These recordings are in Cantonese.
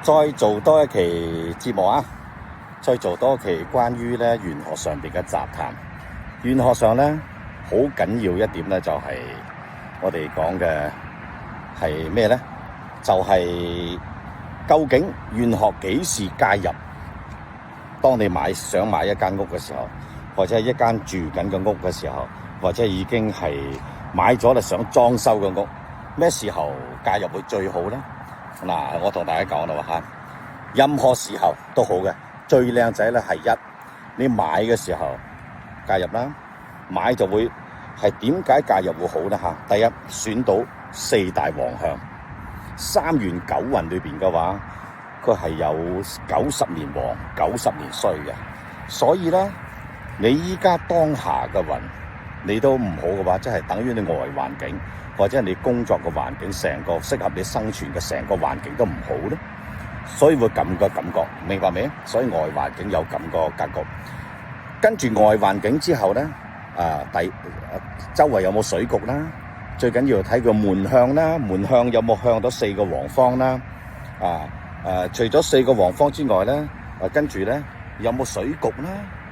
再做多一期節目啊！再做多一期關於咧玄學上邊嘅雜談。玄學上咧好緊要一點咧，就係我哋講嘅係咩咧？就係究竟玄學幾時介入？當你想買一間屋嘅時候，或者係一間住緊嘅屋嘅時候，或者已經係買咗啦想裝修嘅屋，咩時候介入會最好咧？嗱，我同大家講啦嚇，任何時候都好嘅，最靚仔咧係你買嘅時候介入啦，買就會係點解介入會好咧嚇？第一，選到四大旺向，三元九運裏邊嘅話，佢係有90年旺、90年衰嘅，所以咧你依家當下嘅運你都唔好嘅話，即係等於你外環境。或者你工作嘅環境，成個適合你生存嘅成個環境都唔好咧，所以會咁嘅感覺，明白未？所以外環境有咁個格局，跟住外環境之後咧，周圍有冇水局啦？最緊要睇個門向啦，門向有冇向到四個黃方啦？除咗四個黃方之外咧，跟住咧有冇水局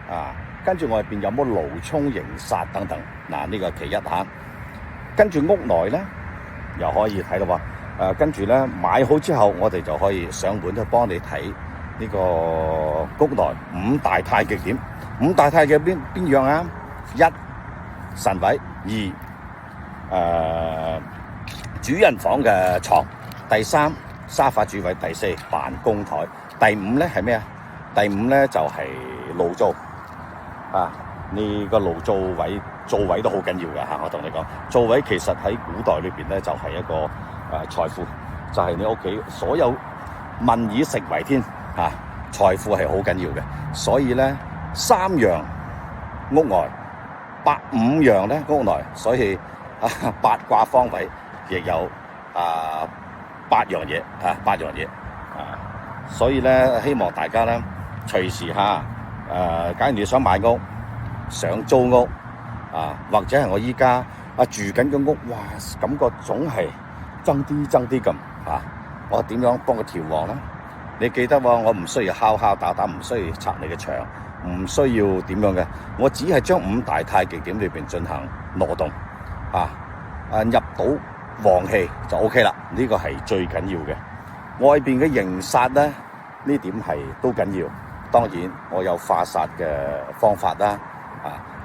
啦？跟住外邊有冇爐沖刑煞等等？呢個係其一嚇。跟住屋內咧，又可以睇到喎。跟住咧買好之後，我哋就可以上門去幫你睇呢個屋內五大太極點。五大太極邊樣啊？一、神位；二、主人房嘅床；第三，沙發主位；第四，辦公台；第五咧係咩啊？第五咧就係爐灶呢個爐灶位都好緊要嘅嚇，我同你講，灶位其實喺古代裏邊咧就係一個財富，就係你屋企所有民以食為天嚇，財富係好緊要嘅。所以咧三陽屋外，五陽咧屋內，所以八卦方位亦有八樣嘢所以咧希望大家咧隨時假如你想買屋、想租屋或者係我依家住緊嘅屋，哇，感覺總係爭啲咁我點樣幫佢調旺咧？你記得我唔需要敲打，唔需要拆你嘅牆，唔需要點樣嘅，我只係將五大太極點裏邊進行挪動入到旺氣就 OK 啦。呢個係最緊要嘅。外邊嘅刑煞咧，呢點係都緊要。當然我有化煞嘅方法啦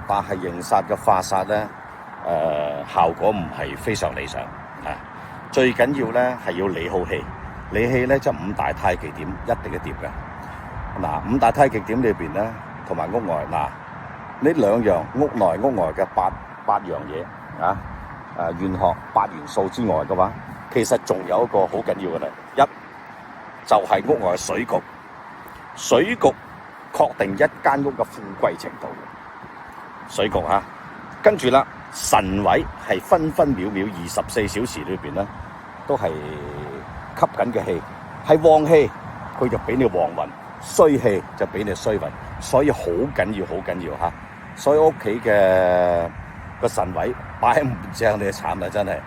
但係刑煞嘅化煞咧，效果唔係非常理想最緊要咧係要理好氣，理氣咧就五大太極點一定要掂嘅。五大太極點裏邊咧，同埋屋外呢兩樣屋內屋外嘅八樣嘢玄學八元素之外嘅話，其實仲有一個好緊要嘅一就係屋外水局，水局確定一間屋嘅富貴程度。水局跟住啦，神位係分分秒秒24小時裏邊咧，都係吸緊嘅氣，係旺氣，佢就俾你旺運；衰氣就俾你衰運，所以好緊要所以屋企嘅個神位擺唔正，你就慘啦，真係。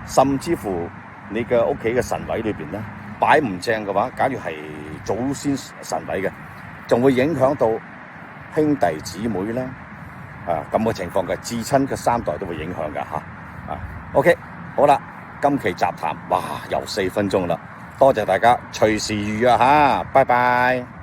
甚至乎你嘅屋企嘅神位裏邊咧，擺唔正嘅話，假如係祖先神位嘅，仲會影響到兄弟姊妹啦。咁嘅情況嘅，至親嘅三代都會影響㗎OK， 好啦，今期雜談，哇，又4分鐘啦，多謝大家，隨時預約拜拜。